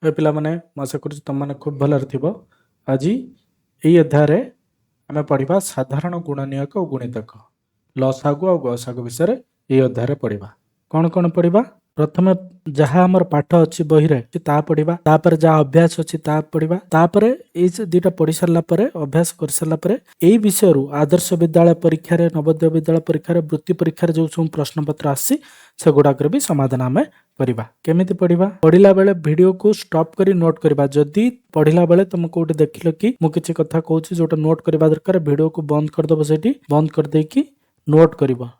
ए पिलामाने आशा करुछु तुमने खूब भलरे थिबो। आज एई अध्याय आमे पढ़िबा साधारण गुणनीयक और गुणितक लसागु और गसागु विषय एई अध्याय पढ़िबा। कौन कौन पढ़िबा? प्रथमे जहाँ हमर पाठ अच्छी बही रे ता पढ़िबा, तापर जहाँ अभ्यास अच्छी ता पढ़िबा, तापर एई दुईटा पढ़ी सारला परे अभ्यास कर सारला परे एई विषय आदर्श विद्यालय परीक्षा रे नवोदय विद्यालय परीक्षा रे वृत्ति परीक्षा रे जो सब प्रश्न पत्र आसी से गुडाकर भी समाधान आमे पढ़िबा। केमिति पढ़िबा? पढ़िला बेले वीडियो को स्टॉप करी नोट करबा। जदि पढ़िला बेले तुम कोठी देखिलो कि मु किछि कथा कहूछि जोटा नोट करबा दरकार, वीडियो को बंद कर दबो, सेठी बंद कर देकी नोट करबा।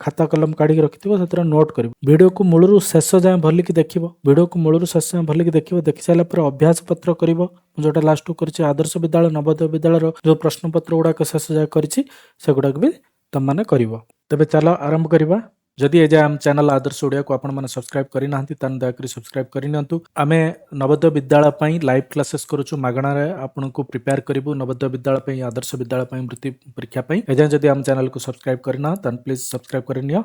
खाता कलम काढ़ी रखिथिबो सेतरा नोट करबो। वीडियो को मूलरू शेष जाए भलिकी देखिबो। वीडियो को मूलरू शेष जाए भलिकी देखिबो। देखि साइला पर अभ्यास पत्र करबो जोटा लास्ट करछि आदर्श विद्यालय नवोदय विद्यालय रो जो प्रश्न पत्र गुडा शेष जाए करछि से गुडा भी तुम माने करबो। तबे चलो आरंभ करबा। जदि एजा आम चैनल आदर्श ओडिया को आपण माने सब्सक्राइब करि नाहंती तान दयाकरी सब्सक्राइब करि नियंतु। आमे नवोदय विद्यालय पई लाइव क्लासेस करूछु मागणा रे आपन को प्रिपेयर करिवु नवोदय विद्यालय पई आदर्श विद्यालय पई वृत्ति परीक्षा पई। एजा जदि आम चैनल को सब्सक्राइब करिना तान प्लीज सब्सक्राइब करि नियो।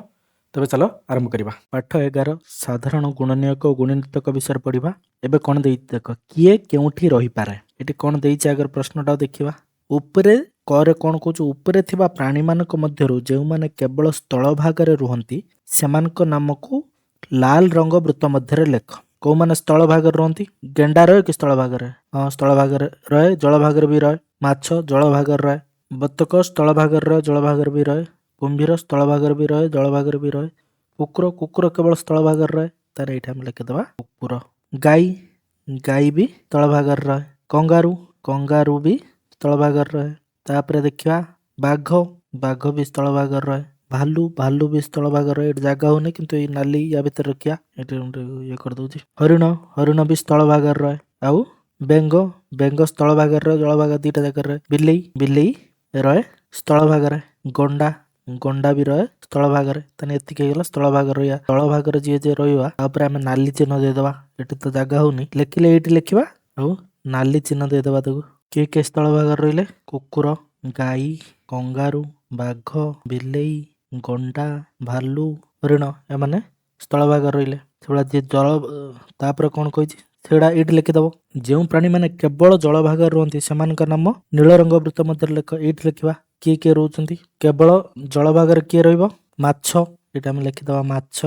तबे चलो आरंभ करबा। पाठ 11 साधारण गुणनीयक और गुणितक विषय पढ़िबा। एबे कोन देइ देख किए केउठी रहि पारे। एटी कोन देइछ अगर प्रश्नटा देखिबा। ऊपरे करे कोन कहूछु ऊपरे थिबा प्राणी मानक मध्यरु जेउ माने केवल स्थल भाग रे रुहंती सेमानक नाम को लाल रंग वृत्त मध्य लेख। को माने स्थल भाग रे रुहंती? गेंडा रहे कि स्थल भाग रे? हां स्थल भाग रे रहे, जल भाग रे भी रहे। माछ जल भाग रे रहे, बतक स्थल भाग रे रहे, जल भाग रे भी रहे। कुंभीर स्थल भाग रे भी रहे, जल भाग रे भी रहे। कुकुर केवल स्थल भाग रे रहे, तारे एठा हम लिख देबा कुकुर। गाई भी स्थल भाग रे रहे। कंगारू भी स्थल भाग रे रहे। तापरे देखिया बाघ भी स्थल भाग रे रहे। भालू भी स्थल भाग रे रहे। जगह होने किंतु ए नाली या भीतर रखिया एटे ये कर दउची। हरिण भी स्थल भाग रे रहे। आउ बेंग स्थल भाग रे रहे, जल भाग दीटा जगह रे। बिलेई रहे स्थल भाग रे। गंडा भी रहे स्थल भाग रे। तने एतिके गेला स्थल भाग रहिया। स्थल भाग रे जे रहिवा तापर हम नाली चिन्ह दे देबा। एटे तो जगह होनी लेखिले एटी लिखिबा आउ नाली चिन्ह दे देबा। ताको के स्थल भाग रे रहिले? कुकुर, गाई, कंगारू, बाघ, बिलेई, गंडा, भालू, हरिण एमाने स्थल भाग रहिले। सेबा जे जल तापर कोन कहिछि सेडा एटी लिखि दबो। जेउ प्राणी माने केवल जल भाग रहंती सेमानक नाम नील रंग वृत्त मध्य लेख। एटी लिखिबा किए रहउचंती केवल जल भाग रे किए रहइबो? माछ, एटा हम लिखि दबा माछ।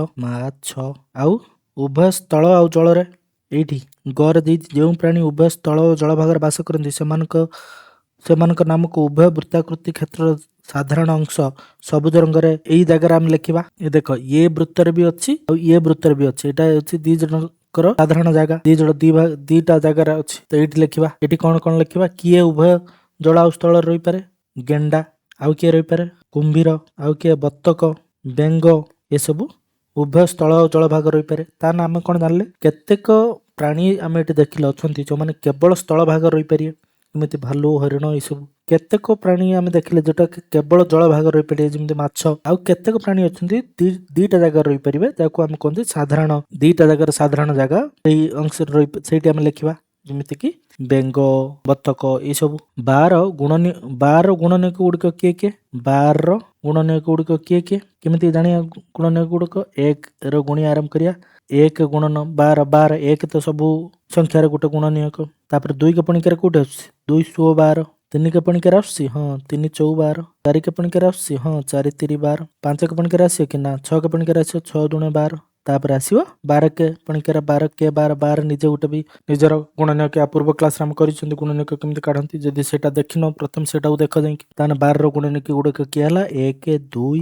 आउ उभय स्थल आउ जल रे एठी गर दी जेउ प्राणी उभय स्थल और जल भाग रे वास करंती सेमानक नाम को उभय वृत्ताकृति क्षेत्र साधारण अंश सबुज रंग रे एई जगह हम लिखिबा। ए देखो ये वृत्त रे भी अछि और ये वृत्त रे भी अछि। एटा अछि दी जनकर साधारण जगह दीटा जगह रे अछि। तो एठी लिखिबा। एठी कोन लिखिबा? किए उभय जल और स्थल रे रहि पारे? गेंडा। आउ किए रहि पारे? कुंभीर। आउ किए? बत्तक, बेंग। ए सब उभय स्थल और जल भाग रहि पारे। ता नाम कोन जानले? केतेक प्राणी आमे एठी देखिले अछंती जो माने केवल स्थल भाग रहि पारिए। एमिति भालू, हरिण ए सब केतेक प्राणी आमे देखिले जोटा केवल जल भाग रहि पारिए जेमति माछ। आउ केतेक प्राणी अछंती दीटा जगह रहि परिबे जाको आमे कोनती साधारण दीटा जगह साधारण जगह एई अंश रहि सेठी आमे लिखिबा। जेमिति कि बेंग, बत्तक ए सब। 12 गुणनीयक गुड़िक किए? 12 गुणनीयक गुड़िक किए? केमिति जानिया गुणनीयक गुड़िक? 1 रो गुणी आरंभ करिया। 1 गुणन 12 1 तो सब संख्यार गोटे गुणनीयक। तापर 2 के पणिकार कोठे आछि? 212। 3 के पणिकार आछि? हां 3 4 12। 4 के पणिकार आछि? हां 4 3 12। 5 के पणिकार आछि कि ना? 6 के पणिकार आछि 6 दुणे 12। तापर आसीबो 12 के पणिकार 12 के 12 निजे उठे भी निजर गुणनीयक या पूर्व क्लास रे हम करिसंती गुणनीयक केमिति काढंती। जदि सेटा देखिनो प्रथम सेटा देख जाई ताने 12 रो गुणनीयक गुडक किया हला 1 2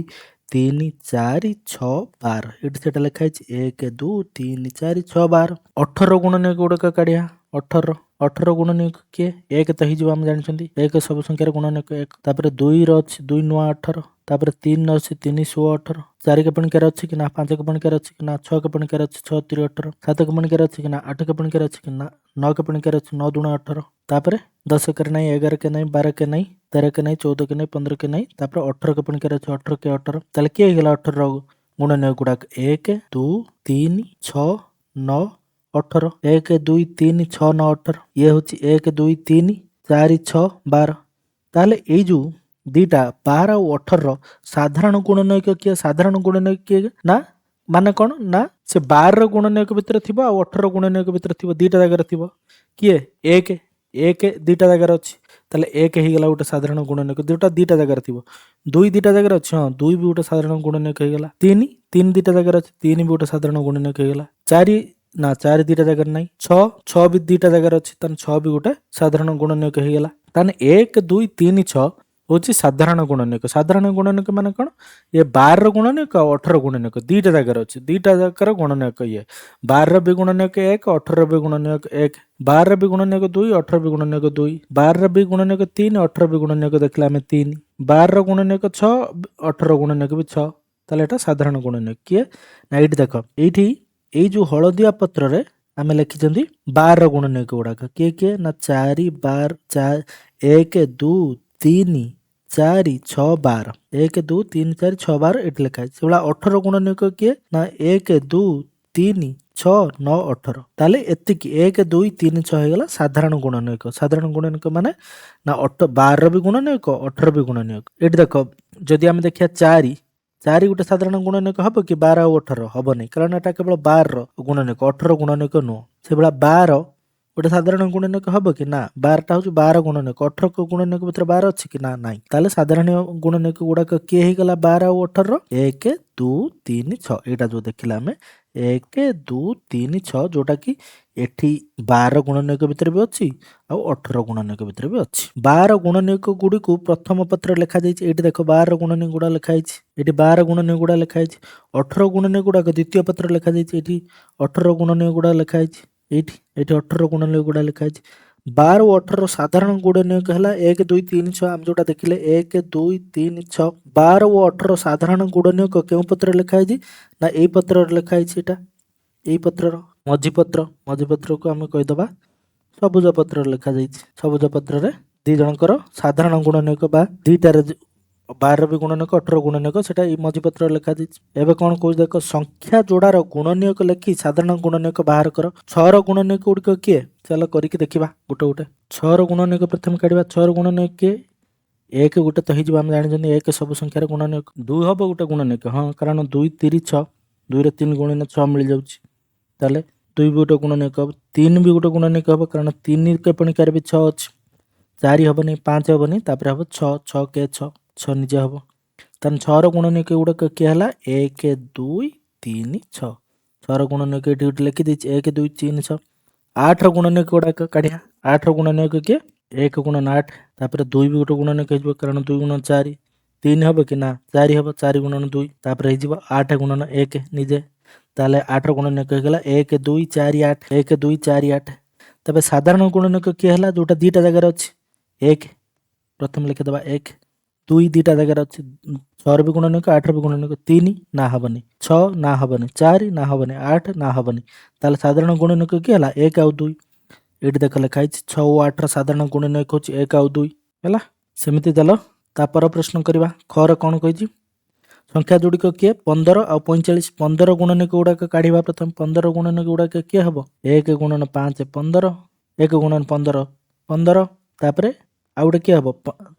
3 4 6 12। एटी सेटा लिखा है 1 2 3 4 6 12। 18 गुणनीयक गुडक काढिया। 18 गुणनीयक किए? 1 तो ही हम जानछंती 1 सब संख्यार गुणनीयक 1। तापर 2 रो अछि 2 9 18। तापर 3 अछि 3 16 18। 4 के पणिकार अछि कि ना? 5 के पणिकार अछि कि ना? 6 के पणिकार अछि 6 3 18। 7 के पणिकार अछि कि ना? 8 के पणिकार अछि कि ना? 9 के पणिकार अछि 9 दुणे 18। तापर 10 के नहीं, 11 के नहीं, 12 के नहीं, 13 के नहीं, 14 के नहीं, 15 के नहीं। तापर 18 के पणिकार अछि 18 के 18। ताले के गेला 18 गुणनीयक गुडाक 1 2 3 6 9 18। 1 2 3 6 9 18। ये होची 1 2 3 4 6 12। ताले एई जो दीटा 12 और 18 साधारण गुणनीयक किए? साधारण गुणनीयक किए ना ମାନେ କ'ଣ ନା ସେ 12 ଗୁଣନୀୟକ ଭିତରେ ଥିବ ଆଉ 18 ଗୁଣନୀୟକ ଭିତରେ ଥିବ, ଦୁଇଟା ଜାଗାରେ ଥିବ। କିଏ? 1 ଦୁଇଟା ଜାଗାରେ ଅଛି, ତାହେଲେ 1 ହେଇଗଲା ଗୋଟେ ସାଧାରଣ ଗୁଣନୀୟକ, ଦୁଇଟା ଜାଗାରେ ଥିବ। 2 ଦୁଇଟା ଜାଗାରେ ଅଛି, ହଁ 2 ବି ଗୋଟେ ସାଧାରଣ ଗୁଣନୀୟକ ହେଇଗଲା। 3 ଦୁଇଟା ଜାଗାରେ ଅଛି, 3 ବି ଗୋଟେ ସାଧାରଣ ଗୁଣନୀୟକ ହେଇଗଲା। 4 ନା 4 ଦୁଇଟା ଜାଗାରେ ନାହିଁ। 6 ବି ଦୁଇଟା ଜାଗାରେ ଅଛି, ତାହେଲେ 6 ବି ଗୋଟେ ସାଧାରଣ ଗୁଣନୀୟକ ହେଇଗଲା। ତାହେଲେ 1 2 3 6 ହେଉଛି ସାଧାରଣ ଗୁଣନୀୟକ। ସାଧାରଣ ଗୁଣନୀୟକ ମାନେ କ'ଣ? ଇଏ 12 ଗୁଣନୀୟକ ଆଉ 18 ଗୁଣନୀୟକ ଦୁଇଟା ଜାଗାରେ ଅଛି, ଦୁଇଟା ଜାଗାର ଗୁଣନୀୟକ ଇଏ। 12 ବି ଗୁଣନୀୟକ 1, 18 ବି ଗୁଣନୀୟକ 1, 12 ବି ଗୁଣନୀୟକ 2, 18 ବି ଗୁଣନୀୟକ 2, 12 ବି ଗୁଣନୀୟକ 3, 18 ବି ଗୁଣନୀୟକ ଦେଖିଲେ ଆମେ 3, 12 ଗୁଣନୀୟକ 6, 18 ଗୁଣନୀୟକ ବି 6, ତାହେଲେ ଏଇଟା ସାଧାରଣ ଗୁଣନୀୟକ। କିଏ? ନା ଏଇଠି ଦେଖ, ଏଇଠି ଏଇ ଯୋଉ ହଳଦିଆ ପତ୍ରରେ ଆମେ ଲେଖିଛନ୍ତି 12 ଗୁଣନୀୟକ ଗୁଡାକ। କିଏ କିଏ? ନା 4 12 1 2 3 4 6 12, 1 2 3 4 6 12 ଏଠି ଲେଖା ହେଇଛି। ସେଭଳିଆ 18 ଗୁଣନୀୟକ କିଏ? ନା 1 2 3 6 9 18, ତାହେଲେ ଏତିକି 1 2 3 6 ହେଇଗଲା ସାଧାରଣ ଗୁଣନୀୟକ। ସାଧାରଣ ଗୁଣନୀୟକ ମାନେ ନା 12 ବି ଗୁଣନୀୟକ, 18 ବି ଗୁଣନୀୟକ। ଏଠି ଦେଖ, ଯଦି ଆମେ ଦେଖିବା 4 ଗୋଟେ ସାଧାରଣ ଗୁଣନୀୟକ ହବ କି? 12 ଆଉ 18 ହବନି, କାରଣ ଏଟା କେବଳ 12 ଗୁଣନୀୟକ, 18 ଗୁଣନୀୟକ ନୁହଁ। ସେଭଳିଆ 12 ଗୋଟେ ସାଧାରଣ ଗୁଣନୀୟକ ହବ କି? ନା, 12ଟା ହଉଛି 12 ଗୁଣନୀୟକ, 18 ଗୁଣନୀୟକ ଭିତରେ 12 ଅଛି କି? ନା, ନାହିଁ। ତାହେଲେ ସାଧାରଣ ଗୁଣନୀୟକ ଗୁଡାକ କିଏ ହେଇଗଲା? 12 ଆଉ 18, 1 2 3 6, ଏଇଟା ଯୋଉ ଦେଖିଲା ଆମେ 1 2 3 6, ଯୋଉଟା କି ଏଠି 12 ଗୁଣନୀୟକ ଭିତରେ ବି ଅଛି ଆଉ 18 ଗୁଣନୀୟକ ଭିତରେ ବି ଅଛି। 12 ଗୁଣନୀୟକ ଗୁଡ଼ିକୁ ପ୍ରଥମ ପତ୍ରରେ ଲେଖାଯାଇଛି। ଏଇଠି ଦେଖ 12 ଗୁଣନୀୟକ ଗୁଡା ଲେଖା ହେଇଛି, ଏଠି 12 ଗୁଣନୀୟକ ଗୁଡା ଲେଖା ହେଇଛି। 18 ଗୁଣନୀୟକ ଗୁଡାକ ଦ୍ୱିତୀୟ ପତ୍ରରେ ଲେଖାଯାଇଛି, ଏଠି 18 ଗୁଣନୀୟକ ଗୁଡା ଲେଖା ହେଇଛି। ଏଇଠି 18 ଗୁଣନୀୟକ ଗୁଡା ଲେଖା ହେଇଛି। 12 ଓ 18 ସାଧାରଣ ଗୁଣନୀୟକ ହେଲା 1 2 3 6, ଆମେ ଯୋଉଟା ଦେଖିଲେ 1 2 3 6। 12 ଓ 18 ସାଧାରଣ ଗୁଣନୀୟକ କେଉଁ ପତ୍ରରେ ଲେଖା ହେଇଛି? ନା ଏଇ ପତ୍ରରେ ଲେଖା ହେଇଛି। ଏଇଟା ଏଇ ପତ୍ରର ମଝି ପତ୍ରକୁ ଆମେ କହିଦବା ସବୁଜ ପତ୍ରରେ ଲେଖାଯାଇଛି। ସବୁଜ ପତ୍ରରେ ଦି ଜଣଙ୍କର ସାଧାରଣ ଗୁଣନୀୟକ ବା ଦିଟାରେ 12 ବି ଗୁଣନୀୟକ, 18 ଗୁଣନୀୟକ, ସେଟା ଏଇ ମଝି ପତ୍ରରେ ଲେଖାଯାଇଛି। ଏବେ କ'ଣ କହୁଛି ଦେଖ, ସଂଖ୍ୟା ଯୋଡ଼ାର ଗୁଣନୀୟକ ଲେଖି ସାଧାରଣ ଗୁଣନୀୟକ ବାହାର କର। 6ର ଗୁଣନୀୟକ ଗୁଡ଼ିକ କିଏ? ଚାଲ କରିକି ଦେଖିବା ଗୋଟେ ଗୋଟେ। 6ର ଗୁଣନୀୟକ ପ୍ରଥମେ କାଢିବା। 6ର ଗୁଣନୀୟକ କିଏ? 1 ଗୋଟେ ତ ହେଇଯିବ, ଆମେ ଜାଣିଛନ୍ତି 1 ସବୁ ସଂଖ୍ୟାର ଗୁଣନୀୟକ। 2 ହବ ଗୋଟେ ଗୁଣନୀୟକ, ହଁ, କାରଣ 2 3 6, 2ରେ 3 ଗୁଣିଲେ 6 ମିଳିଯାଉଛି, ତାହେଲେ 2 ବି ଗୋଟେ ଗୁଣନୀୟକ ହବ। 3 ବି ଗୋଟେ ଗୁଣନୀୟକ ହବ, କାରଣ 3 କେପଣିକାରେ ବି 6 ଅଛି। 4 ହବନି, 5 ହବନି, ତାପରେ ହବ 6, 6 କେ 6, 6 ନିଜେ ହବ। ତାହେଲେ 6ର ଗୁଣନୀୟକ ଗୁଡାକ କିଏ ହେଲା? 1 2 3 6। 6ର ଗୁଣନୀୟକ ଏଠି ଗୋଟେ ଲେଖିଦେଇଛି 1 2 3 6। 8ର ଗୁଣନୀୟକ ଗୁଡାକ କାଢିବା। 8ର ଗୁଣନୀୟକ କିଏ? 1 ଗୁଣନ 8, ତାପରେ 2 ବି ଗୋଟେ ଗୁଣନୀୟକ ହେଇଯିବ, କାରଣ 2 ଗୁଣନ 4। 3 ହବ କି? ନା, 4 ହବ, 4 ଗୁଣନ 2, ତାପରେ ହେଇଯିବ 8 ଗୁଣନ 1 ନିଜେ। ତାହେଲେ 8ର ଗୁଣନୀୟକ ହେଇଗଲା 1 2 4 8, 1 2 4 8। ତେବେ ସାଧାରଣ ଗୁଣନୀୟକ କିଏ ହେଲା? ଯୋଉଟା ଦିଟା ଜାଗାରେ ଅଛି। 1 ପ୍ରଥମେ ଲେଖିଦେବା 1, 2 ଦିଟା ଜାଗାରେ ଅଛି। 6ର ବି ଗୁଣନୀୟକ, 8ର ବି ଗୁଣନୀୟକ। 3 ନା ହବନି, 6 ନା ହବନି, 4 ନା ହବନି, 8 ନା ହବନି। ତାହେଲେ ସାଧାରଣ ଗୁଣନୀୟକ କିଏ ହେଲା? 1 ଆଉ 2। ଏଇଠି ଦେଖ ଲେଖା ହେଇଛି 6 ଓ 8ର ସାଧାରଣ ଗୁଣନୀୟକ ହେଉଛି 1 ଆଉ 2 ହେଲା। ସେମିତି ଚାଲ ତାପର ପ୍ରଶ୍ନ କରିବା। ଖରେ କ'ଣ କହିଛି? ସଂଖ୍ୟା ଯୋଡ଼ିକ କିଏ? 15 ଆଉ 45। 15 ଗୁଣନୀୟକ ଗୁଡାକ କାଢିବା ପ୍ରଥମେ। 15 ଗୁଣନୀୟକ ଗୁଡାକ କିଏ ହବ? 1 ଗୁଣନ 5 15, 1 ଗୁଣନ 15 15, ତାପରେ ଆଉ ଗୋଟେ କିଏ ହବ?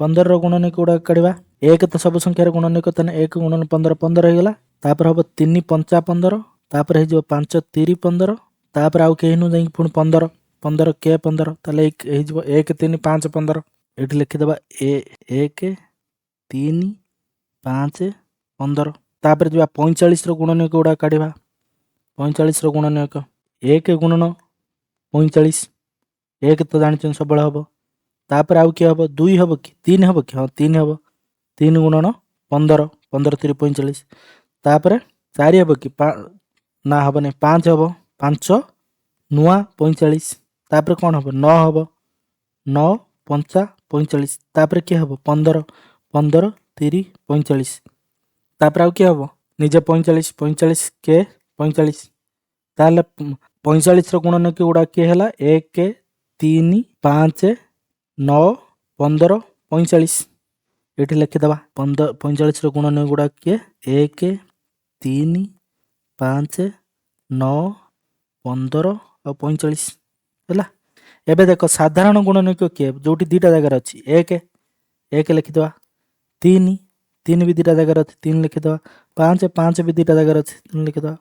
15ର ଗୁଣନୀୟକ ଗୁଡାକ କାଢିବା। 1 ତ ସବୁ ସଂଖ୍ୟାର ଗୁଣନୀୟକ, ତାହେଲେ 1 ଗୁଣନ 15 15 ହେଇଗଲା। ତାପରେ ହବ 3 5 15, ତାପରେ ହେଇଯିବ 5 3 15, ତାପରେ ଆଉ କେହି ନୁ ଯାଇକି ପୁଣି 15 15 କେ 15, ତାହେଲେ ହେଇଯିବ 1 3 5 15। ଏଇଠି ଲେଖିଦେବା 1 3 5 15। ତାପରେ ଯିବା 45ର ଗୁଣନୀୟକ ଗୁଡାକ କାଢିବା। 45ର ଗୁଣନୀୟକ 1 ଗୁଣନ 45, 1 ତ ଜାଣିଛନ୍ତି ସବୁବେଳେ ହବ। ତାପରେ ଆଉ କିଏ ହବ? 2 ହବ କି? 3 ହବ କି? ହଁ 3 ହବ। 3 ଗୁଣନ 15, 15 3 45। ତାପରେ 4 ହବ କି? ନା ହବନି, 5 ହବ। 5 ନୂଆ 45। ତାପରେ କ'ଣ ହବ? 9 ହବ। 9 5 45। ତାପରେ କିଏ ହବ? 15, 15 3 45। ତାପରେ ଆଉ କିଏ ହବ? ନିଜେ 45, 45 କେ 45। ତାହେଲେ 45ର ଗୁଣନୀୟକ ଗୁଡା କିଏ ହେଲା? 1 3 5 9 15 45। ଏଇଠି ଲେଖିଦେବା 45ର ଗୁଣନୀୟକ ଗୁଡା କିଏ? 1 3 5 9 15 ଆଉ 45 ହେଲା। ଏବେ ଦେଖ ସାଧାରଣ ଗୁଣନୀୟକ କିଏ? ଯୋଉଠି ଦିଟା ଜାଗାରେ ଅଛି। 1 ଲେଖିଦେବା। 3 तीन भी दुटा जगार अच्छे तीन लिखिदेवा, पाँच पाँच भी दुटा जगार अच्छे तीन लिखिदेवा,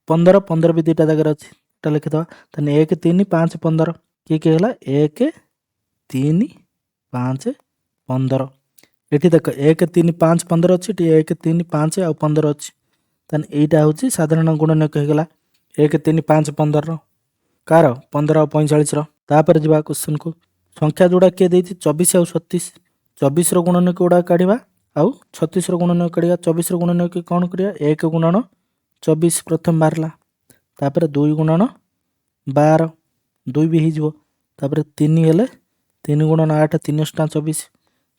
15 15 भी दुटा जगार अच्छे एटा लिखिदेवा। ताने 1 3 5 15 किए है 1 3 5 15। एटी देख 1 3 5 15 अच्छी 1 3 5 आ 15 अच्छी ताने यहीटा हूँ साधारण गुणनीयक होगा 1 3 5 15 कार 15 और 45 तापर जा क्वेश्चन को संख्या जोड़ा किए देती 24 और 36 24 गुणनीयक गुड़ा काढ़ा आउ 36 गुणनीयक काढ़ा 24 गुणनीयक कौन करिया 1 गुणन 24 प्रथम बाहरला तापर 2 गुणन 12 2 भी हो तापर 3 हेले 3 गुणन 8 3 अष्टा 24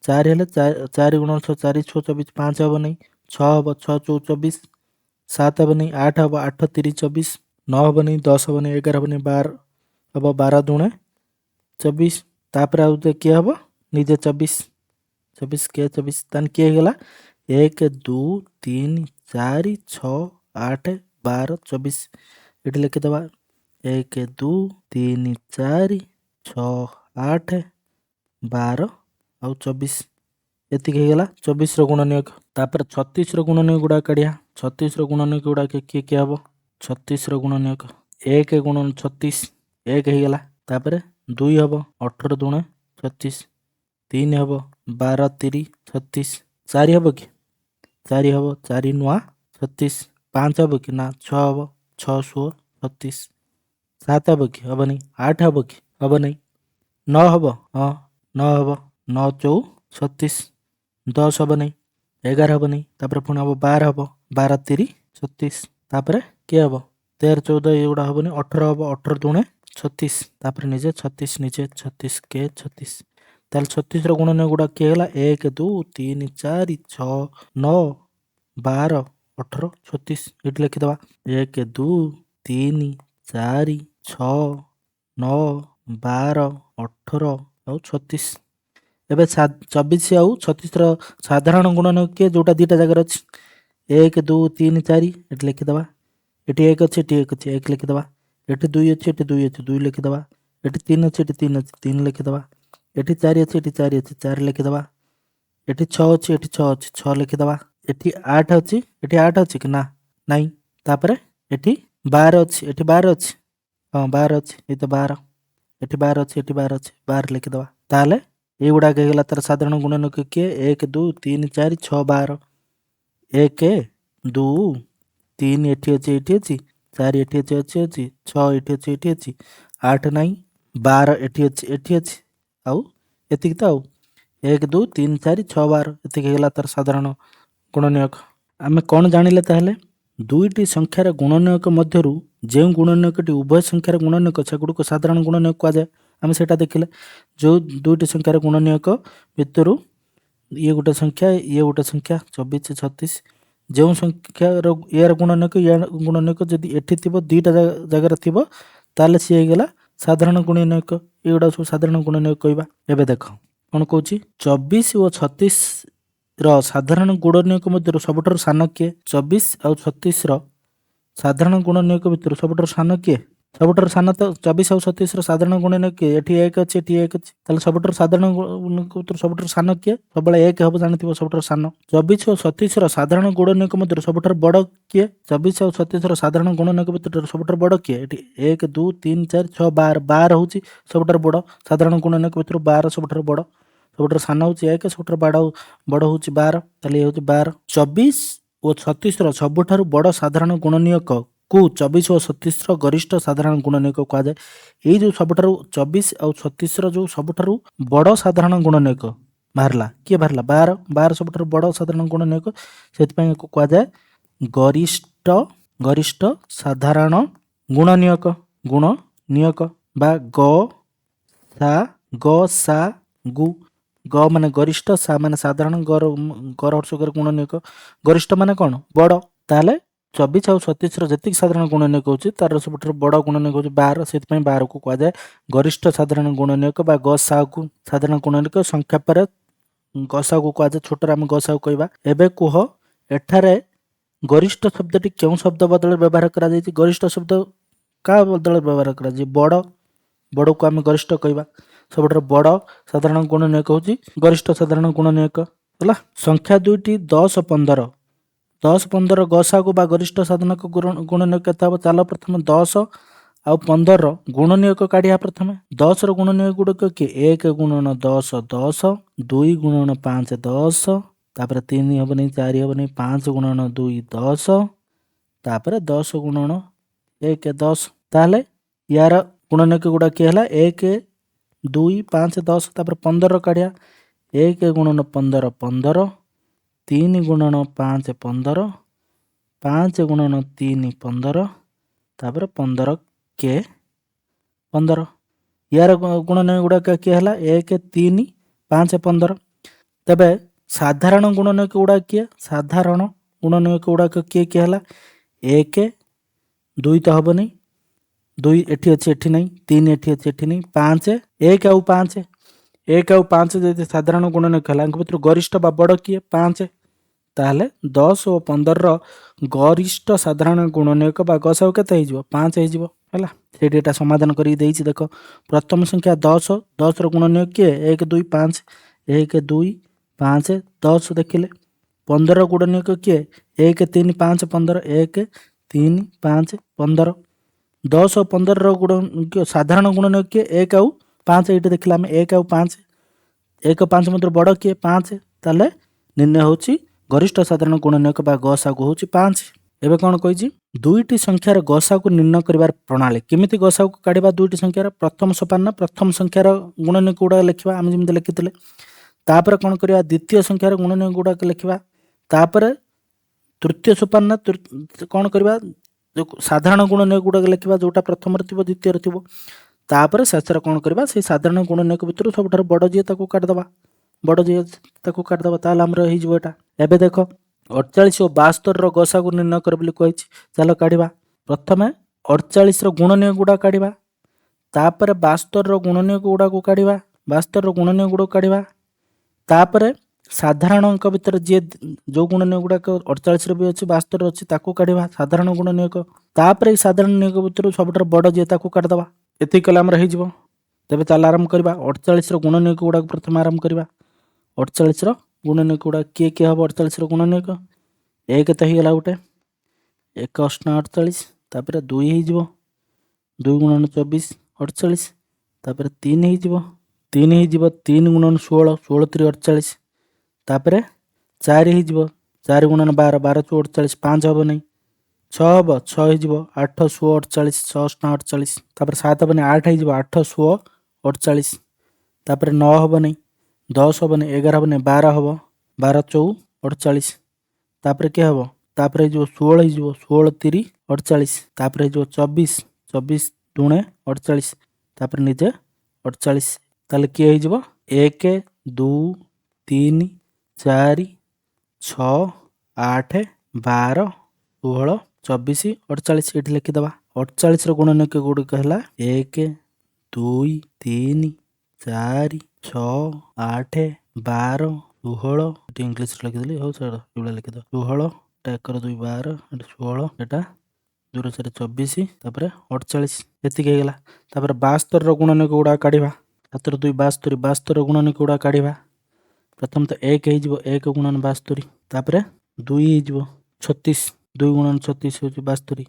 4 हेले 4 गुणन 6 4 6 24 5 हम नहीं 6 हम 6 चौ 24 7 हम नहीं 8 हम 8 3 24 9 हम नहीं 10 हम नहीं 11 हम नहीं 12 हम 12 दूणे 24 तापर आउ किए हम निजे 24 24 के 24 तान किए गला 1 2 3 4 6 8 12 24 ये लिखिदेवा 1 2 3 4 6 8 12 आउ 24 एतिक होगा 24 गुणनीयक। तापर 36 गुणनीयक गुड़ा काढ़िया 36 गुणनीयक गुड़ा किए किए हम 36 गुणनीयक 1 गुणन 36 1 होगा तापर 2 हम 18 दूणे 36 3 हम 12 3 36 4 हम कि 4 हम 4 नुआ 36 5 हम कि ना 6 हम 6 16 36 7 हम कि हम नहीं 8 हम कि हम नहीं 9 हम हाँ 9 हम 9 चौ 36 10 हम नहीं 11 हम नहीं तापर पुणी हम 12 हम 12 3 36 तापर किए हम 13 14 ये गुड़ा हम नहीं 18 हम 18 दूणे 36 तापर निजे 36 निजे 36 के 36 ताल 36 गुणनीय गुड़ा किए है 1 2 3 4 6 9 12 18 36 ये लिखिदेवा 1 2 3 4 6 9 12 18 ଆଉ 36 ଏବେ 24 ଆଉ 36 ସାଧାରଣ ଗୁଣନ କିଏ ଯୋଉଟା ଦୁଇଟା ଜାଗାରେ ଅଛି 1 2 3 4 ଏଠି ଲେଖିଦେବା ଏଠି 1 ଅଛି ଏଠି 1 ଅଛି 1 ଲେଖିଦେବା ଏଠି 2 ଅଛି ଏଠି 2 ଅଛି 2 ଲେଖିଦେବା ଏଠି 3 ଅଛି ଏଠି 3 ଅଛି 3 ଲେଖିଦେବା ଏଠି 4 ଅଛି ଏଠି 4 ଅଛି 4 ଲେଖିଦେବା ଏଠି 6 ଅଛି ଏଠି 6 ଅଛି 6 ଲେଖିଦେବା ଏଠି 8 ଅଛି ଏଠି 8 ଅଛି କି ନା ନାଇଁ ତାପରେ ଏଠି 12 ଅଛି ଏଠି 12 ଅଛି ହଁ 12 ଅଛି ଏଇ ତ 12 ଏଠି 12 ଅଛି ଏଠି 12 ଅଛି 12 ଲେଖିଦେବା ତାହେଲେ ଏଇଗୁଡ଼ାକ ହେଇଗଲା ତାର ସାଧାରଣ ଗୁଣନକ କିଏ 1 2 3 4 6 12 1 2 3 ଏଠି ଅଛି ଏଠି ଅଛି 4 ଏଠି ଅଛି ଅଛି ଅଛି 6 ଏଠି ଅଛି ଏଠି ଅଛି 8 ନାହିଁ 12 ଏଠି ଅଛି ଏଠି ଅଛି ଆଉ ଏତିକି ତ ଆଉ 1 2 3 4 6 12 ଏତିକି ହେଇଗଲା ତାର ସାଧାରଣ ଗୁଣନୀୟକ। ଆମେ କ'ଣ ଜାଣିଲେ ତାହେଲେ ଦୁଇଟି ସଂଖ୍ୟାର ଗୁଣନୀୟକ ମଧ୍ୟରୁ ଯେଉଁ ଗୁଣନୀୟକଟି ଉଭୟ ସଂଖ୍ୟାର ଗୁଣନୀୟକ ସେଗୁଡ଼ିକୁ ସାଧାରଣ ଗୁଣନୀୟକ କୁହାଯାଏ। ଆମେ ସେଇଟା ଦେଖିଲେ ଯେଉଁ ଦୁଇଟି ସଂଖ୍ୟାର ଗୁଣନୀୟକ ଭିତରୁ ଇଏ ଗୋଟେ ସଂଖ୍ୟା ଇଏ ଗୋଟେ ସଂଖ୍ୟା 24 36 ଯେଉଁ ସଂଖ୍ୟାର ୟାର ଗୁଣନୀୟକ ୟାର ଗୁଣନୀୟକ ଯଦି ଏଠି ଥିବ ଦୁଇଟା ଜାଗାରେ ଥିବ ତାହେଲେ ସିଏ ହେଇଗଲା ସାଧାରଣ ଗୁଣନୀୟକ। ଏଗୁଡ଼ା ସବୁ ସାଧାରଣ ଗୁଣନୀୟକ କହିବା। ଏବେ ଦେଖ କ'ଣ କହୁଛି 24 ଓ 36 ର ସାଧାରଣ ଗୁଣନୀୟକ ମଧ୍ୟରୁ ସବୁଠାରୁ ସାନ କିଏ 24 ଆଉ 36 ର ସାଧାରଣ ଗୁଣନୀୟକ ଭିତରୁ ସବୁଠାରୁ ସାନ କିଏ ସବୁଠାରୁ ସାନ ତ 24 ଆଉ 36 ର ସାଧାରଣ ଗୁଣନୀୟକ କିଏ ଏଠି 1 ଅଛି ଏଠି 1 ଅଛି ତାହେଲେ ସବୁଠାରୁ ସାଧାରଣ ଗୁଣନୀୟକ ଭିତରୁ ସବୁଠାରୁ ସାନ କିଏ ସବୁବେଳେ 1 ହେବ ଜାଣିଥିବ ସବୁଠାରୁ ସାନ 24 ଓ 36 ର ସାଧାରଣ ଗୁଣନୀୟକ ମଧ୍ୟରୁ ସବୁଠାରୁ ବଡ଼ କିଏ 24 ଆଉ 36 ର ସାଧାରଣ ଗୁଣନୀୟକ ଭିତରୁ ସବୁଠାରୁ ବଡ଼ କିଏ ଏଠି 1 2 3 4 6 12 12 ହେଉଛି ସବୁଠାରୁ ବଡ଼ ସାଧାରଣ ଗୁଣନୀୟକ ଭିତରୁ 12 ସବୁଠାରୁ ବଡ଼ ସବୁଠାରୁ ସାନ ହେଉଛି 1 ସବୁଠାରୁ ବଡ଼ ହେଉଛି 12 ତାହେଲେ ଇଏ ହେଉଛି 12 24 ଓ 36 ର ସବୁଠାରୁ ବଡ଼ ସାଧାରଣ ଗୁଣନୀୟକ କୁ 24 ଓ 36 ର ଗରିଷ୍ଠ ସାଧାରଣ ଗୁଣନୀୟକ କୁହାଯାଏ। ଏଇ ଯେଉଁ ସବୁଠାରୁ 24 ଆଉ 36 ର ଯେଉଁ ସବୁଠାରୁ ବଡ଼ ସାଧାରଣ ଗୁଣନୀୟକ ବାହାରିଲା କିଏ ବାହାରିଲା 12 12 ସବୁଠାରୁ ବଡ଼ ସାଧାରଣ ଗୁଣନୀୟକ ସେଥିପାଇଁ ଏକୁ କୁହାଯାଏ ଗରିଷ୍ଠ ସାଧାରଣ ଗୁଣନୀୟକ ବା ଗ ସା ଗୁ ଗ ମାନେ ଗରିଷ୍ଠ ସା ମାନେ ସାଧାରଣ ଗର ହର୍ଷକର ଗୁଣନୀୟକ ଗରିଷ୍ଠ ମାନେ କ'ଣ ବଡ଼ ତାହେଲେ 24 ଆଉ 36 ର ଯେତିକି ସାଧାରଣ ଗୁଣନୀୟକ ହେଉଛି ତାର ସବୁଠାରୁ ବଡ଼ ଗୁଣନୀୟକ ହେଉଛି 12 ସେଥିପାଇଁ 12କୁ କୁହାଯାଏ ଗରିଷ୍ଠ ସାଧାରଣ ଗୁଣନୀୟକ ବା ଗସାକୁ ସାଧାରଣ ଗୁଣନୀୟକ ସଂଖ୍ୟା ପରେ ଗସାକୁ କୁହାଯାଏ ଛୋଟରେ ଆମେ ଗସାକୁ କହିବା। ଏବେ କୁହ ଏଠାରେ ଗରିଷ୍ଠ ଶବ୍ଦଟି କେଉଁ ଶବ୍ଦ ବଦଳରେ ବ୍ୟବହାର କରାଯାଇଛି ଗରିଷ୍ଠ ଶବ୍ଦ କାହା ବଦଳରେ ବ୍ୟବହାର କରାଯାଇଛି ବଡ଼କୁ ଆମେ ଗରିଷ୍ଠ କହିବା ସବୁଠାରୁ ବଡ଼ ସାଧାରଣ ଗୁଣନୀୟକ ହେଉଛି ଗରିଷ୍ଠ ସାଧାରଣ ଗୁଣନୀୟକ ହେଲା। ସଂଖ୍ୟା ଦୁଇଟି 10 15 10 15 ଗସାଗୁ ବା ଗରିଷ୍ଠ ସାଧନକ ଗୁଣନୀୟ କେତେ ହେବ? ଚାଲ ପ୍ରଥମେ 10 ଆଉ 15 ଗୁଣନୀୟକ କାଢ଼ିବା। ପ୍ରଥମେ 10ର ଗୁଣନୀୟ ଗୁଡ଼ିକ କିଏ? 1 ଗୁଣନ 10 10, 2 ଗୁଣନ 5 10, ତାପରେ 3 ହେବନି 4 ହେବନି, 5 ଗୁଣନ 2 10, ତାପରେ 10 ଗୁଣନ 1 10। ତାହେଲେ ୟାର ଗୁଣନୀୟକ ଗୁଡ଼ା କିଏ ହେଲା? 1 2 5 10, ତାପରେ 15 କାଢ଼ିବା। 1 ଗୁଣନ 15 15, 3 ଗୁଣନ 5 15, 5 ଗୁଣନ 3 15, ତାପରେ 15 କେ 15। ୟାର ଗୁଣନୀୟ ଗୁଡ଼ାକ କିଏ ହେଲା? 1 3 5 15। ତେବେ ସାଧାରଣ ଗୁଣନୀୟକ ଗୁଡ଼ାକ କିଏ? ସାଧାରଣ ଗୁଣନୀୟକ ଗୁଡ଼ାକ କିଏ କିଏ ହେଲା? 1 2 ତ ହେବନି, 2 ଏଠି ଅଛି ଏଠି ନାହିଁ, 3 ଏଠି ଅଛି ଏଠି ନାହିଁ, 5 1 ଆଉ 5 1 ଆଉ 5 ଯଦି ସାଧାରଣ ଗୁଣନୀୟକ ହେଲା, ୟାଙ୍କ ଭିତରୁ ଗରିଷ୍ଠ ବା ବଡ଼ କିଏ? 5। ତାହେଲେ 10 ଓ 15ର ଗରିଷ୍ଠ ସାଧାରଣ ଗୁଣନୀୟକ ବା ଗସାଗୁ କେତେ ହେଇଯିବ? 5 ହେଇଯିବ। ହେଲା, ସେଇଠି ଏଇଟା ସମାଧାନ କରିକି ଦେଇଛି। ଦେଖ, ପ୍ରଥମ ସଂଖ୍ୟା 10, 10ର ଗୁଣନୀୟକ କିଏ? 1 2 5, 1 2 5 10 ଦେଖିଲେ। 15 ଗୁଣନୀୟକ କିଏ? 1 3 5 15, 1 3 5 15। 10 ଓ 15ର ସାଧାରଣ ଗୁଣନୀୟକ କିଏ? 1 ଆଉ 5। ଏଇଠି ଦେଖିଲେ ଆମେ 1 ଆଉ 5, 1 5 ମଧ୍ୟରୁ ବଡ଼ କିଏ? 5। ତାହେଲେ ନିର୍ଣ୍ଣୟ ହେଉଛି ଗରିଷ୍ଠ ସାଧାରଣ ଗୁଣନୀୟକ ବା ଗସାଗୁ ହେଉଛି 5। ଏବେ କ'ଣ କହିଛି? ଦୁଇଟି ସଂଖ୍ୟାର ଗସାଗୁ ନିର୍ଣ୍ଣୟ କରିବାର ପ୍ରଣାଳୀ। କେମିତି ଗସାଗୁ କାଢ଼ିବା ଦୁଇଟି ସଂଖ୍ୟାର? ପ୍ରଥମ ସୋପାନ ପ୍ରଥମ ସଂଖ୍ୟାର ଗୁଣନୀୟକ ଗୁଡ଼ାକ ଲେଖିବା, ଆମେ ଯେମିତି ଲେଖିଥିଲେ। ତାପରେ କ'ଣ କରିବା? ଦ୍ୱିତୀୟ ସଂଖ୍ୟାର ଗୁଣନୀୟକ ଗୁଡ଼ାକ ଲେଖିବା। ତାପରେ ତୃତୀୟ ସୋପାନ କ'ଣ କରିବା? ସାଧାରଣ ଗୁଣନୀୟକ ଗୁଡ଼ାକ ଲେଖିବା, ଯେଉଁଟା ପ୍ରଥମରେ ଥିବ ଦ୍ୱିତୀୟରେ ଥିବ। ତାପରେ ଶେଷରେ କ'ଣ କରିବା? ସେଇ ସାଧାରଣ ଗୁଣନୀୟକ ଭିତରୁ ସବୁଠାରୁ ବଡ଼ ଯିଏ ତାକୁ କାଢ଼ିଦେବା, ବଡ଼ ଯିଏ ତାକୁ କାଢ଼ିଦେବା। ତାହେଲେ ଆମର ହେଇଯିବ ଏଇଟା। ଏବେ ଦେଖ, 48 ଓ 72ର ଗସାଗୁ ନିର୍ଣ୍ଣୟ କର ବୋଲି କହିଛି। ଚାଲ କାଢ଼ିବା। ପ୍ରଥମେ 48ର ଗୁଣନୀୟକ ଗୁଡ଼ାକ କାଢ଼ିବା, ତାପରେ 72ର ଗୁଣନୀୟକ ଗୁଡ଼ାକୁ କାଢ଼ିବା, 72ର ଗୁଣନୀୟକ ଗୁଡ଼ାକୁ କାଢ଼ିବା। ତାପରେ ସାଧାରଣଙ୍କ ଭିତରେ ଯିଏ ଯେଉଁ ଗୁଣନୀୟକ ଗୁଡ଼ାକ 48ରେ ବି ଅଛି 72ରେ ଅଛି ତାକୁ କାଢ଼ିବା, ସାଧାରଣ ଗୁଣନୀୟକ। ତାପରେ ଏଇ ସାଧାରଣ ନିୟକ ଭିତରୁ ସବୁଠାରୁ ବଡ଼ ଯିଏ ତାକୁ କାଢ଼ିଦେବା। ଏତିକି କଲେ ଆମର ହେଇଯିବ। ତେବେ ଚାଲ ଆରମ୍ଭ କରିବା। 48ର ଗୁଣନୀୟକ ଗୁଡ଼ାକ ପ୍ରଥମେ ଆରମ୍ଭ କରିବା। 48ର ଗୁଣନୀୟକ ଗୁଡ଼ାକ କିଏ କିଏ ହେବ? 48ର ଗୁଣନୀୟକ 1 ତ ହେଇଗଲା ଗୋଟେ, 1 ଅଷ୍ଟ 48, ତାପରେ 2 ହେଇଯିବ, 2 ଗୁଣନ 24 48, ତାପରେ 3 ହେଇଯିବ, 3 ହେଇଯିବ, 3 ଗୁଣନ 16 16 3 48, ତାପରେ 4 ହେଇଯିବ, 4 ଗୁଣନ 12 12 4 48, 5 ହେବ ନାହିଁ, 6 ହେବ, 6 ହେଇଯିବ, 8 16 48 6 ଅଷ୍ଟ 48, ତାପରେ 7 ହେବନି, 8 ହେଇଯିବ, 8 16 48, ତାପରେ 9 ହେବ ନାହିଁ, 10 ହେବ ନାହିଁ, 11 ହେବ ନାହିଁ, 12 ହେବ, 12 4 48, ତାପରେ କିଏ ହେବ? ତାପରେ ହେଇଯିବ 16 ହେଇଯିବ, 16 3 48, ତାପରେ ହେଇଯିବ 24 24 ଦୁଣେ 48, ତାପରେ ନିଜେ 48। ତାହେଲେ କିଏ ହେଇଯିବ? 1 2 3 4 6 8 12 16 24 48। ଏଠି ଲେଖିଦେବା। 48ର ଗୁଣନୀୟକ ଗୁଡ଼ିକ ହେଲା 1 2 3 4 6 8 12 16। ଏଠି ଇଂଲିଶରେ ଲେଖିଦେଲି, ହଉ ଛାଡ଼, ଏଇଭଳିଆ ଲେଖିଦେବା। 16 ଏଟା 1 2 12, ଏଟା 16, ଏଟା 2 4 24, ତାପରେ 48। ଏତିକି ହେଇଗଲା। ତାପରେ 72ର ଗୁଣନୀୟକ ଗୁଡ଼ାକ କାଢ଼ିବା। 7 2 72, 72ର ଗୁଣନୀୟକ ଗୁଡ଼ାକ କାଢ଼ିବା। ପ୍ରଥମେ ତ 1 ହେଇଯିବ, 1 ଗୁଣନ 72, ତାପରେ 2 ହେଇଯିବ 36, 2 ଗୁଣନ 36 ହେଉଛି 72,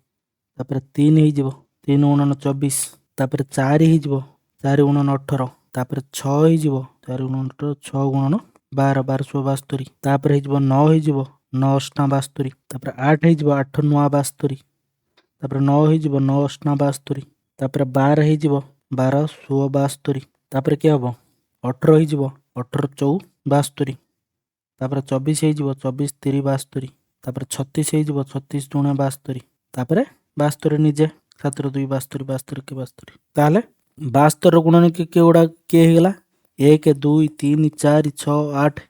ତାପରେ 3 ହେଇଯିବ, 3 ଗୁଣନ 24, ତାପରେ 4 ହେଇଯିବ, 4 ଗୁଣନ 18, ତାପରେ 6 ହେଇଯିବ, 4 ଗୁଣନ 18, 6 ଗୁଣନ 12 12 72, ତାପରେ ହେଇଯିବ 9 ହେଇଯିବ, 9 ଅଷ୍ଟ 72, ତାପରେ 8 ହେଇଯିବ, 8 9 72, ତାପରେ 9 ହେଇଯିବ, 9 ଅଷ୍ଟ 72, ତାପରେ 12 ହେଇଯିବ, 12 16 72, ତାପରେ କିଏ ହେବ? 18 ହେଇଯିବ, 18 4 72, ତାପରେ 24 ହେଇଯିବ, 24 3 72, ତାପରେ 36 ହେଇଯିବ, 36 ଦୁଣେ 72, ତାପରେ 72 ନିଜେ 7 2 72 72 କି 72। ତାହେଲେ 72ର ଗୁଣନୀୟକ କିଏ ଗୁଡ଼ା କିଏ ହେଇଗଲା? 1 2 3 4 6 8,